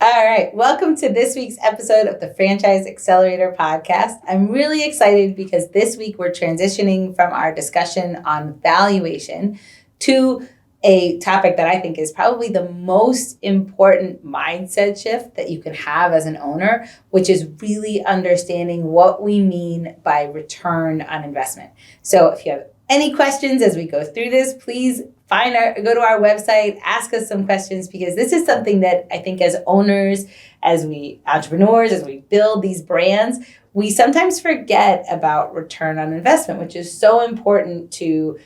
All right. Welcome to this week's episode of the Franchise Accelerator podcast. I'm really excited because this week we're transitioning from our discussion on valuation to a topic that I think is probably the most important mindset shift that you can have as an owner, which is really understanding what we mean by return on investment. So if you have any questions as we go through this, please go to our website, ask us some questions, because this is something that I think as owners, entrepreneurs, as we build these brands, we sometimes forget about return on investment, which is so important to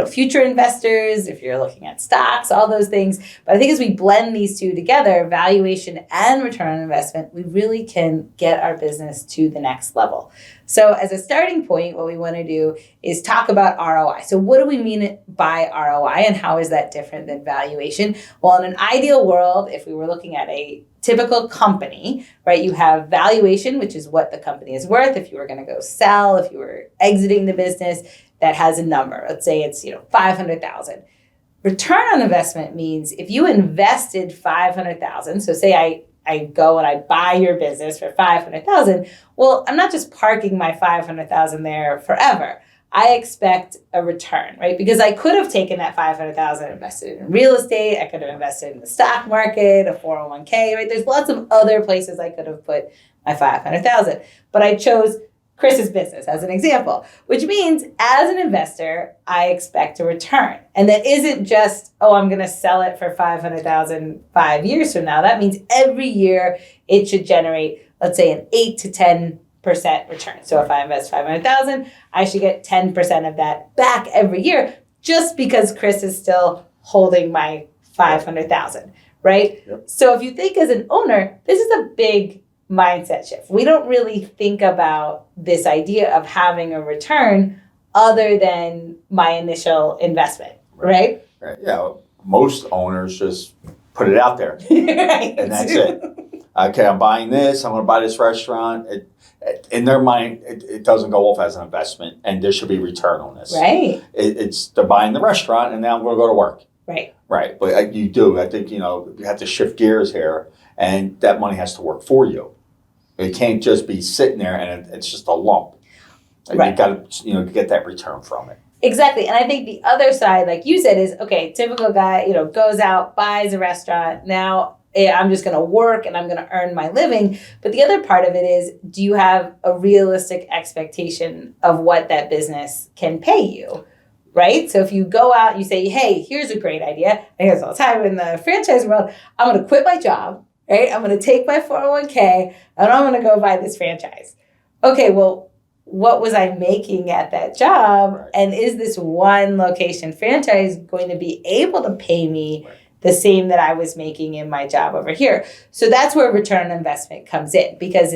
future investors, if you're looking at stocks, all those things. But I think as we blend these two together, valuation and return on investment, we really can get our business to the next level. So as a starting point, what we want to do is talk about ROI. So what do we mean by ROI and how is that different than valuation? Well, in an ideal world, if we were looking at a typical company, right, you have valuation, which is what the company is worth. If you were going to go sell, if you were exiting the business, that has a number. Let's say it's $500,000. Return on investment means if you invested $500,000, so say I go and I buy your business for $500,000. Well, I'm not just parking my $500,000 there forever. I expect a return, right? Because I could have taken that $500,000 and invested in real estate. I could have invested in the stock market, a 401k, right? There's lots of other places I could have put my $500,000, but I chose Chris's business as an example, which means as an investor, I expect a return. And that isn't just, I'm going to sell it for $500,000 5 years from now. That means every year it should generate, let's say, an 8 to 10% return. So if I invest $500,000, I should get 10% of that back every year, just because Chris is still holding my $500,000, right? Yep. So if you think as an owner, this is a big mindset shift. We don't really think about this idea of having a return other than my initial investment, right? Right. Yeah. Most owners just put it out there, right. And that's it. Okay, I'm buying this. I'm going to buy this restaurant. In their mind, it doesn't go off as an investment, and there should be return on this. Right. They're buying the restaurant, and now I'm going to go to work. Right. Right. But you do. I think you have to shift gears here, and that money has to work for you. It can't just be sitting there and it's just a lump. Right. You got to get that return from it. Exactly. And I think the other side, like you said, is, okay, typical guy, goes out, buys a restaurant. Now I'm just going to work and I'm going to earn my living. But the other part of it is, do you have a realistic expectation of what that business can pay you? Right? So if you go out and you say, hey, here's a great idea. I hear this all the time in the franchise world. I'm going to quit my job. Right? I'm going to take my 401k and I'm going to go buy this franchise. Okay, well, what was I making at that job? Right. And is this one location franchise going to be able to pay me the same that I was making in my job over here? So that's where return on investment comes in, because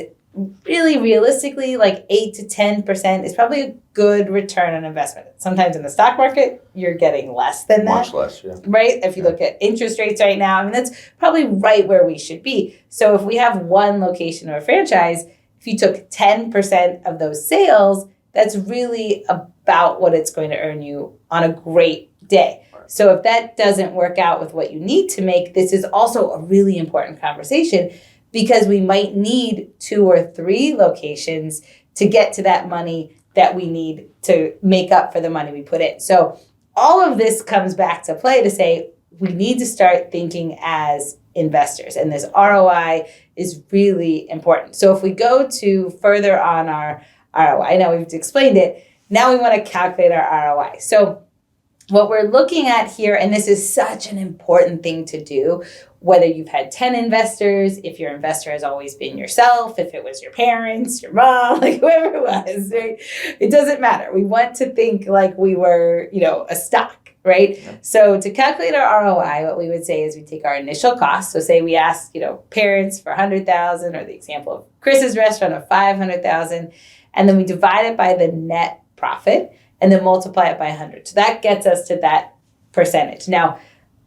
really realistically, like 8 to 10% is probably a good return on investment. Sometimes in the stock market, you're getting less than that. Much less, yeah. Right? If you look at interest rates right now, that's probably right where we should be. So if we have one location or a franchise, if you took 10% of those sales, that's really about what it's going to earn you on a great day. So if that doesn't work out with what you need to make, this is also a really important conversation, because we might need 2 or 3 locations to get to that money that we need to make up for the money we put in. So all of this comes back to play to say we need to start thinking as investors, and this ROI is really important. So if we go to further on our ROI, now we've explained it, now we want to calculate our ROI. So what we're looking at here, and this is such an important thing to do, whether you've had 10 investors, if your investor has always been yourself, if it was your parents, your mom, like whoever it was, right? It doesn't matter. We want to think like we were, a stock, right? Yeah. So to calculate our ROI, what we would say is we take our initial cost. So say we ask, parents for $100,000, or the example of Chris's restaurant of $500,000, and then we divide it by the net profit and then multiply it by 100. So that gets us to that percentage. Now,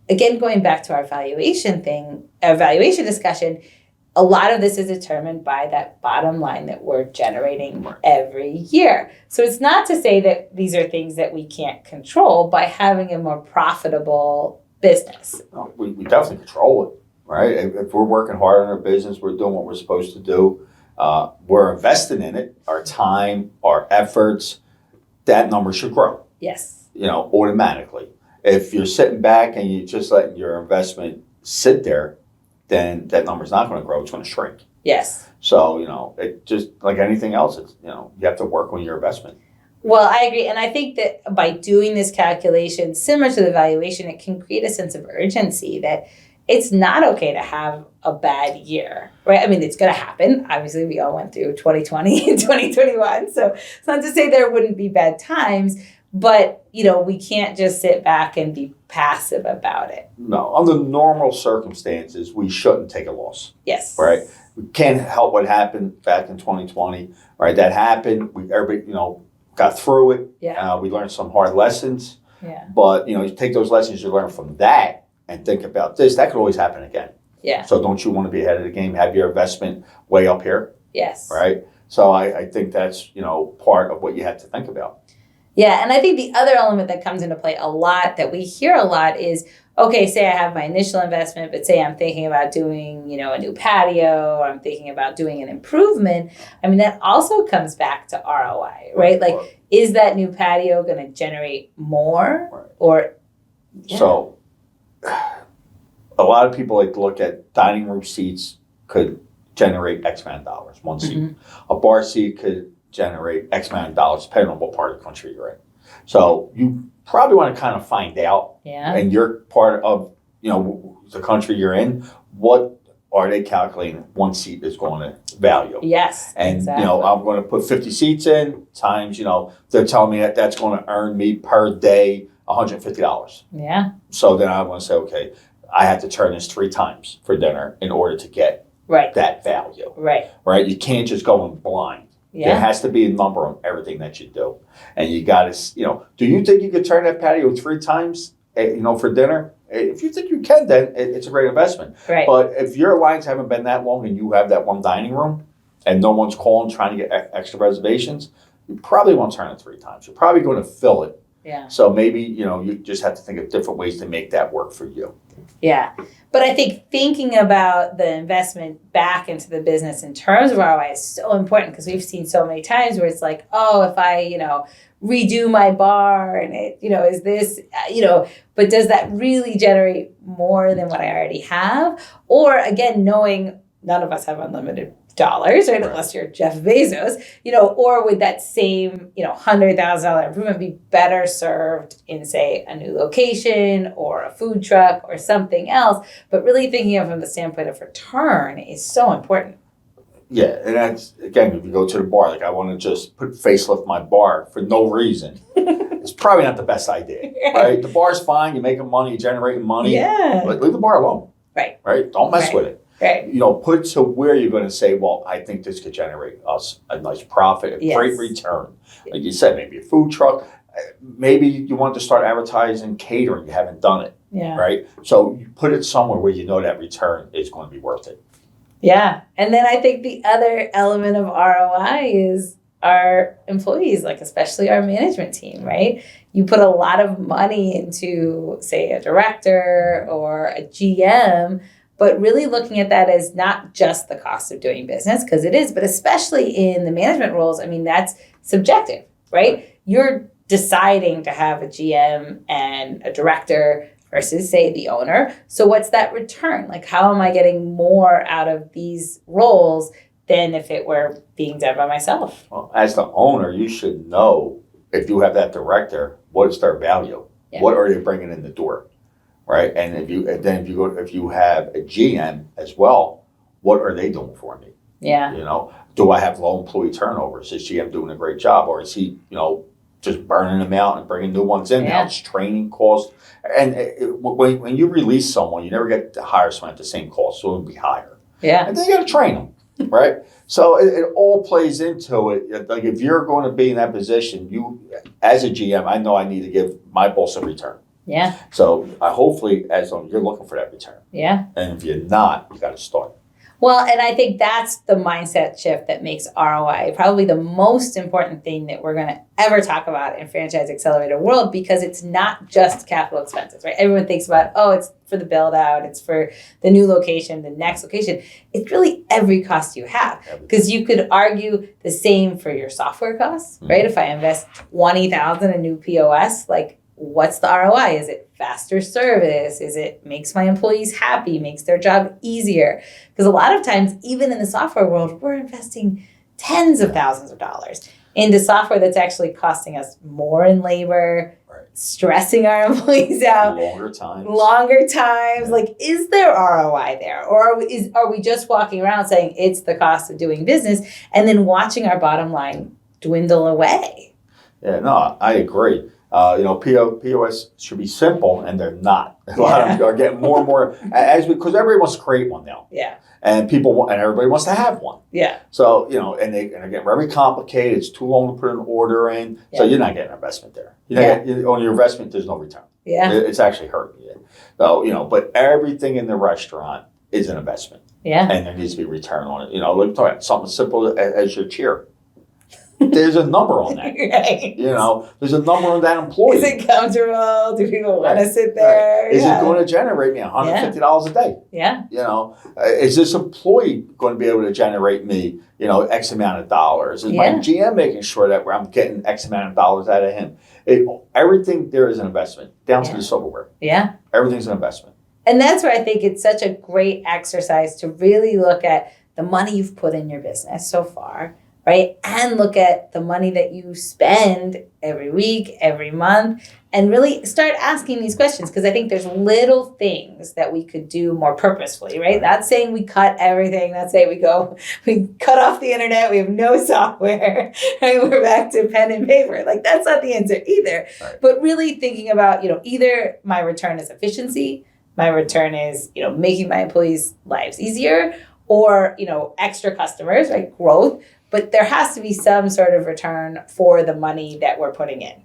again, going back to our valuation discussion, a lot of this is determined by that bottom line that we're generating every year. So it's not to say that these are things that we can't control by having a more profitable business. We definitely control it. right? If we're working hard on our business, we're doing what we're supposed to do, we're investing in it, our time, our efforts, that number should grow. Yes. Automatically. If you're sitting back and you're just letting your investment sit there, then that number's not going to grow. It's going to shrink. Yes. So, it just like anything else, it's, you have to work on your investment. Well, I agree. And I think that by doing this calculation, similar to the valuation, it can create a sense of urgency that it's not okay to have a bad year, right? I mean, it's going to happen. Obviously, we all went through 2020 and 2021. So it's not to say there wouldn't be bad times, but, we can't just sit back and be passive about it. No, under normal circumstances, we shouldn't take a loss. Yes. Right? We can't help what happened back in 2020, right? That happened. Everybody, got through it. Yeah. We learned some hard lessons. Yeah. But, you take those lessons you learn from that and think about this. That could always happen again. Yeah. So don't you want to be ahead of the game? Have your investment way up here? Yes. Right? So I think that's, part of what you have to think about. Yeah, and I think the other element that comes into play a lot that we hear a lot is, okay, say I have my initial investment, but say I'm thinking about doing, a new patio, or I'm thinking about doing an improvement. I mean, that also comes back to ROI, right? Like, is that new patio going to generate more? Right. Or yeah. So a lot of people like to look at dining room seats could generate X amount of dollars, one seat. Mm-hmm. A bar seat could generate X amount of dollars, depending on what part of the country you're in. So you probably want to kind of find out, and you're part of, the country you're in, what are they calculating one seat is going to value? Yes, and exactly. I'm going to put 50 seats in times, they're telling me that's going to earn me per day $150. Yeah. So then I want to say, okay, I have to turn this 3 times for dinner in order to get that value. Right. You can't just go in blind. Yeah. There has to be a number on everything that you do. And you got to, do you think you could turn that patio 3 times, for dinner? If you think you can, then it's a great investment. Right. But if your lines haven't been that long and you have that one dining room and no one's calling trying to get extra reservations, you probably won't turn it 3 times. You're probably going to fill it. Yeah. So maybe, you just have to think of different ways to make that work for you. Yeah. But I think thinking about the investment back into the business in terms of ROI is so important, because we've seen so many times where it's like, oh, if I, redo my bar and it, is this, but does that really generate more than what I already have? Or again, knowing none of us have unlimited dollars, right? Unless you're Jeff Bezos, or would that same, $100,000 improvement be better served in, say, a new location or a food truck or something else? But really thinking of it from the standpoint of return is so important. Yeah, and that's, again, if you go to the bar, like I want to just facelift my bar for no reason, it's probably not the best idea, right? The bar's fine, you're making money, you're generating money, but leave the bar alone. Right? Don't mess with it. Right. Put it to where you're going to say, well, I think this could generate us a nice profit, a great return. Like you said, maybe a food truck. Maybe you want to start advertising catering. You haven't done it. Yeah. Right? So you put it somewhere where you know that return is going to be worth it. Yeah. And then I think the other element of ROI is our employees, like especially our management team, right? You put a lot of money into, say, a director or a GM, but really looking at that as not just the cost of doing business, because it is, but especially in the management roles, I mean, that's subjective, right? You're deciding to have a GM and a director versus, say, the owner. So what's that return? Like, how am I getting more out of these roles than if it were being done by myself? Well, as the owner, you should know, if you have that director, what is their value? Yeah. What are they bringing in the door? Right, and if you have a GM as well, what are they doing for me? Yeah. Do I have low employee turnover? Is this GM doing a great job, or is he, just burning them out and bringing new ones in? Now it's training costs, and when you release someone, you never get to hire someone at the same cost, so it'll be higher. Yeah, and then you got to train them, right? So it all plays into it. Like if you're going to be in that position, you as a GM, I know I need to give my boss a return. Yeah. So hopefully, as long as you're looking for that return. Yeah. And if you're not, you got to start. Well, and I think that's the mindset shift that makes ROI probably the most important thing that we're going to ever talk about in Franchise Accelerator world, because it's not just capital expenses, right? Everyone thinks about, oh, it's for the build out, it's for the new location, the next location. It's really every cost you have, because you could argue the same for your software costs, right? If I invest $20,000 in new POS, like, what's the ROI? Is it faster service? Is it makes my employees happy, makes their job easier? Because a lot of times, even in the software world, we're investing tens of thousands of dollars into software that's actually costing us more in labor, stressing our employees out. Longer times. Yeah. Like, is there ROI there? Or are we just walking around saying it's the cost of doing business and then watching our bottom line dwindle away? Yeah, no, I agree. POS should be simple, and they're not. A lot of them are getting more and more because everybody wants to create one now. Yeah. And everybody wants to have one. Yeah. So, and they're getting very complicated. It's too long to put an order in. Yeah. So you're not getting an investment there. On your investment, there's no return. Yeah. It's actually hurting you. So, but everything in the restaurant is an investment. Yeah. And there needs to be a return on it. Let's talk about something simple as your chair. There's a number on that. Right. There's a number on that employee. Is it comfortable? Do people want to sit there? Right. Is it going to generate me $150 a day? Yeah. Is this employee going to be able to generate me, X amount of dollars? Is my GM making sure that I'm getting X amount of dollars out of him? Everything there is an investment, down to the silverware. Yeah. Everything's an investment. And that's where I think it's such a great exercise to really look at the money you've put in your business so far, right? And look at the money that you spend every week, every month, and really start asking these questions, because I think there's little things that we could do more purposefully, right? Not saying we cut everything, not saying we cut off the internet, we have no software, right? We're back to pen and paper. Like, that's not the answer either. Right. But really thinking about, either my return is efficiency, my return is, making my employees' lives easier, or, extra customers, right? Growth. But there has to be some sort of return for the money that we're putting in.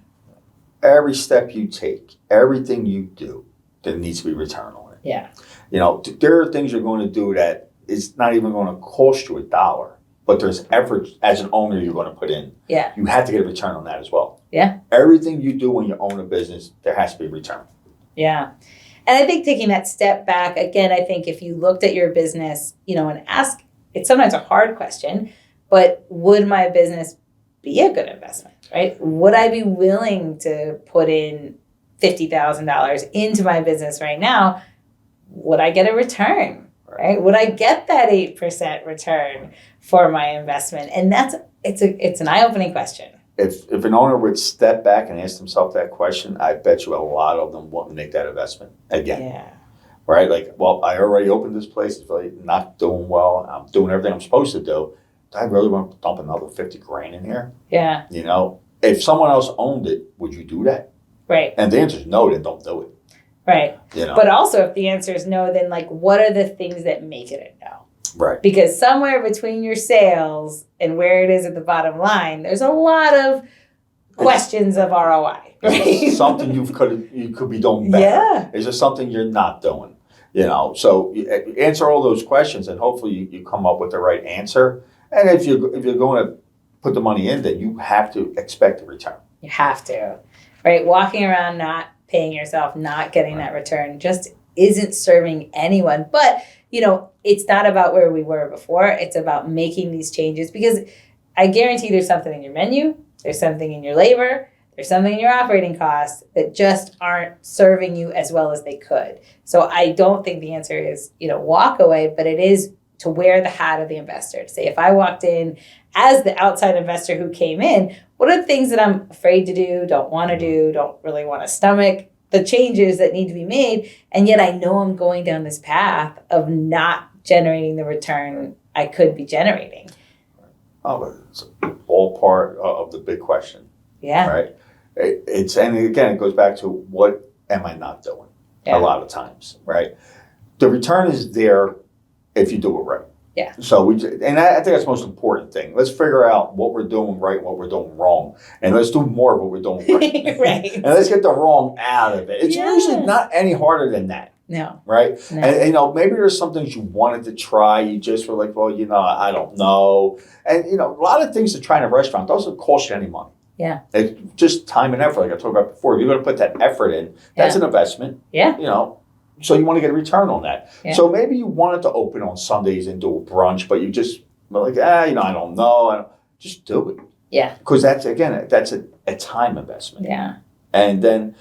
Every step you take, everything you do, there needs to be return on it. Yeah. There are things you're going to do that is not even going to cost you $1, but there's effort as an owner you're going to put in. Yeah. You have to get a return on that as well. Yeah. Everything you do when you own a business, there has to be a return. Yeah. And I think taking that step back, again, I think if you looked at your business, and ask, it's sometimes a hard question, but would my business be a good investment, right? Would I be willing to put in $50,000 into my business right now? Would I get a return, right? Would I get that 8% return for my investment? And it's an eye-opening question. If an owner would step back and ask himself that question, I bet you a lot of them won't make that investment again. Yeah. Right? Like, well, I already opened this place. It's really not doing well. I'm doing everything I'm supposed to do. Do I really want to dump another $50,000 in here? Yeah. If someone else owned it, would you do that? Right. And the answer is no, then don't do it. Right. But also, if the answer is no, then what are the things that make it a no? Right. Because somewhere between your sales and where it is at the bottom line, there's a lot of questions of ROI. Right? Something you could be doing better. Yeah. Is there something you're not doing? So you answer all those questions, and hopefully you come up with the right answer. And if you're going to put the money in, then you have to expect a return. You have to, right? Walking around not paying yourself, not getting that return just isn't serving anyone. But, it's not about where we were before. It's about making these changes, because I guarantee there's something in your menu, there's something in your labor, there's something in your operating costs that just aren't serving you as well as they could. So I don't think the answer is, walk away, but it is to wear the hat of the investor. To say, if I walked in as the outside investor who came in, what are the things that I'm afraid to do, don't want to do, don't really want to stomach, the changes that need to be made, and yet I know I'm going down this path of not generating the return I could be generating. Oh, it's all part of the big question. Yeah. Right? And again, it goes back to, what am I not doing? Yeah. A lot of times, right? The return is there if you do it right. Yeah. So I think that's the most important thing. Let's figure out what we're doing right, what we're doing wrong, and let's do more of what we're doing right. Right. And let's get the wrong out of it. It's usually not any harder than that. No. Right? No. And, maybe there's some things you wanted to try. You just were like, well, I don't know. And, a lot of things to try in a restaurant doesn't cost you any money. Yeah. It's just time and effort, like I talked about before. If you're going to put that effort in, that's an investment. Yeah. So you want to get a return on that. Yeah. So maybe you wanted to open on Sundays and do a brunch, but you just were like, I don't know. Just do it. Yeah. Because that's a time investment. Yeah. And then,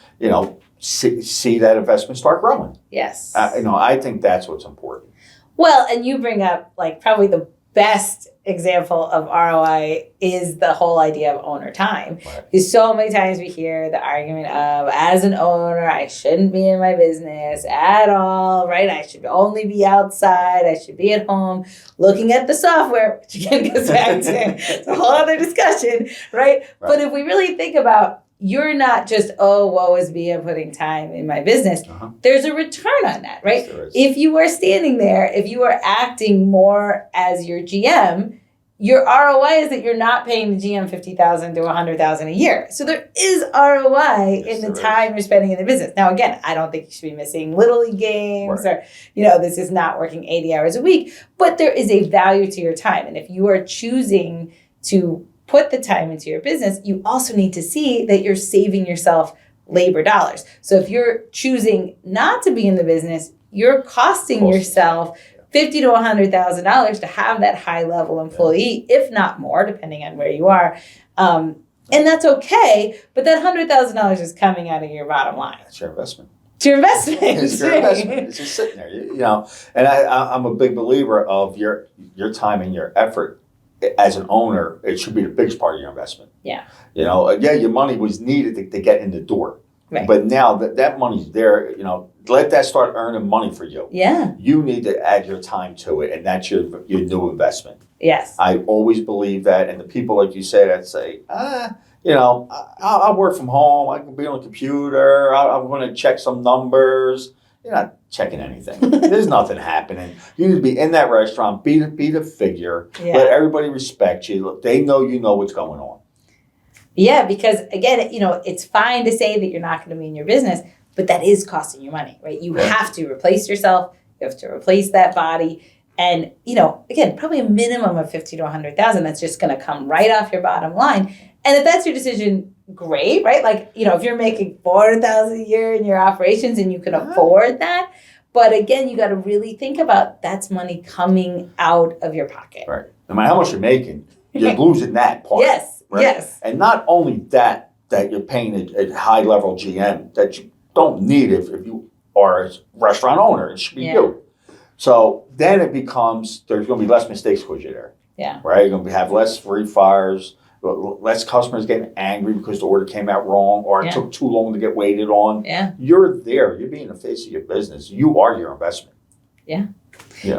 see that investment start growing. Yes. I think that's what's important. Well, and you bring up like probably the best example of ROI is the whole idea of owner time. Right. Because so many times we hear the argument of, as an owner, I shouldn't be in my business at all, right? I should only be outside. I should be at home looking at the software, which again goes back to it's a whole other discussion, right? But if we really think about, you're not just, woe is me, I'm putting time in my business. Uh-huh. There's a return on that, right? Sure, if you are standing there, if you are acting more as your GM, your ROI is that you're not paying the GM $50,000 to $100,000 a year. So there is ROI in the time you're spending in the business. Now, again, I don't think you should be missing Little League games or, this is not working 80 hours a week, but there is a value to your time. And if you are choosing to put the time into your business, you also need to see that you're saving yourself labor dollars. So if you're choosing not to be in the business, you're costing yourself $50,000 to $100,000 to have that high level employee, if not more, depending on where you are. And that's okay, but that $100,000 is coming out of your bottom line. That's your investment. It's your investment. It's your investment. It's just sitting there, And I'm a big believer of your time and your effort. As an owner, it should be the biggest part of your investment. Yeah. Your money was needed to get in the door. Right. But now that money's there, let that start earning money for you. Yeah. You need to add your time to it, and that's your new investment. Yes. I always believe that, and the people, like you said, that say, I'll work from home, I can be on the computer, I'm going to check some numbers. You're not checking anything. There's nothing happening. You need to be in that restaurant, be the figure, let everybody respect you. Look, they know you know what's going on. Yeah, because again, it's fine to say that you're not going to be in your business, but that is costing you money, right? You have to replace yourself. You have to replace that body. And, again, probably a minimum of $50,000 to $100,000 that's just going to come right off your bottom line. And if that's your decision, great, right? Like, if you're making $400,000 a year in your operations and you can afford that. But again, you got to really think about that's money coming out of your pocket. Right. No matter how much you're making, you're losing that part. Yes. Right? Yes. And not only that you're paying a high level GM that you don't need if you are a restaurant owner. It should be you. So then it becomes, there's going to be less mistakes because you're there. Yeah. Right? You're going to have less refires, less customers getting angry because the order came out wrong or it took too long to get waited on. Yeah. You're there. You're being the face of your business. You are your investment. Yeah.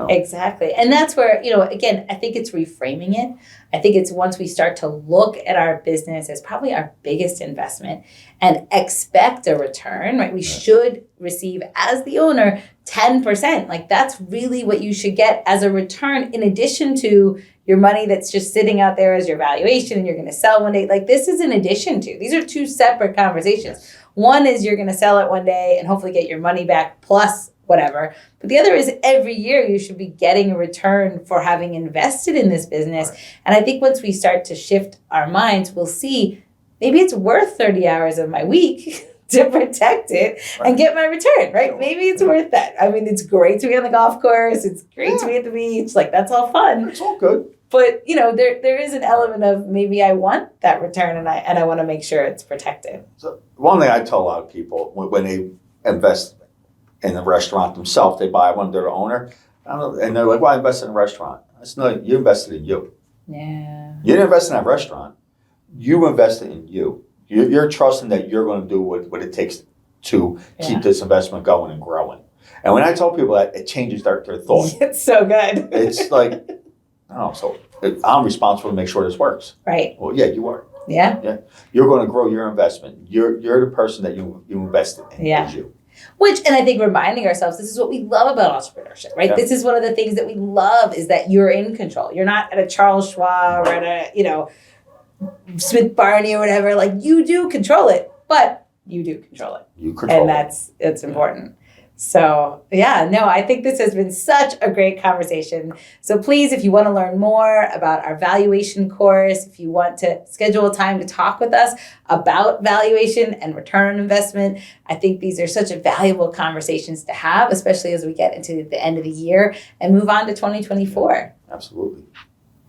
Exactly. And that's where, again, I think it's reframing it. I think it's once we start to look at our business as probably our biggest investment and expect a return, right? We should receive, as the owner, 10%. Like that's really what you should get as a return in addition to your money that's just sitting out there as your valuation and you're going to sell one day. Like this is in addition to. These are two separate conversations. Yes. One is you're going to sell it one day and hopefully get your money back plus whatever. But the other is every year you should be getting a return for having invested in this business. Right. And I think once we start to shift our minds, we'll see maybe it's worth 30 hours of my week to protect it and get my return, right? Maybe it's worth that. I mean, it's great to be on the golf course. It's great to be at the beach. Like that's all fun. It's all good. But, there is an element of maybe I want that return and I want to make sure it's protected. So one thing I tell a lot of people when they invest in the restaurant themselves, they buy one, they're the owner, and they're like, well, I invested in a restaurant. I said, no, you invested in you. Yeah. You didn't invest in that restaurant. You invested in you. You're trusting that you're going to do what it takes to keep this investment going and growing. And when I tell people that, it changes their thought. It's so good. It's like, so I'm responsible to make sure this works. Right. Well, yeah, you are. Yeah. You're going to grow your investment. You're the person that you invested in. Yeah. Is you. And I think reminding ourselves, this is what we love about entrepreneurship, right? Yeah. This is one of the things that we love is that you're in control. You're not at a Charles Schwab or at a, Smith Barney or whatever. Like you do control it, but you do control it. You control it. And that's important. So, yeah, no, I think this has been such a great conversation. So please, if you want to learn more about our valuation course, if you want to schedule a time to talk with us about valuation and return on investment, I think these are such a valuable conversations to have, especially as we get into the end of the year and move on to 2024. Absolutely.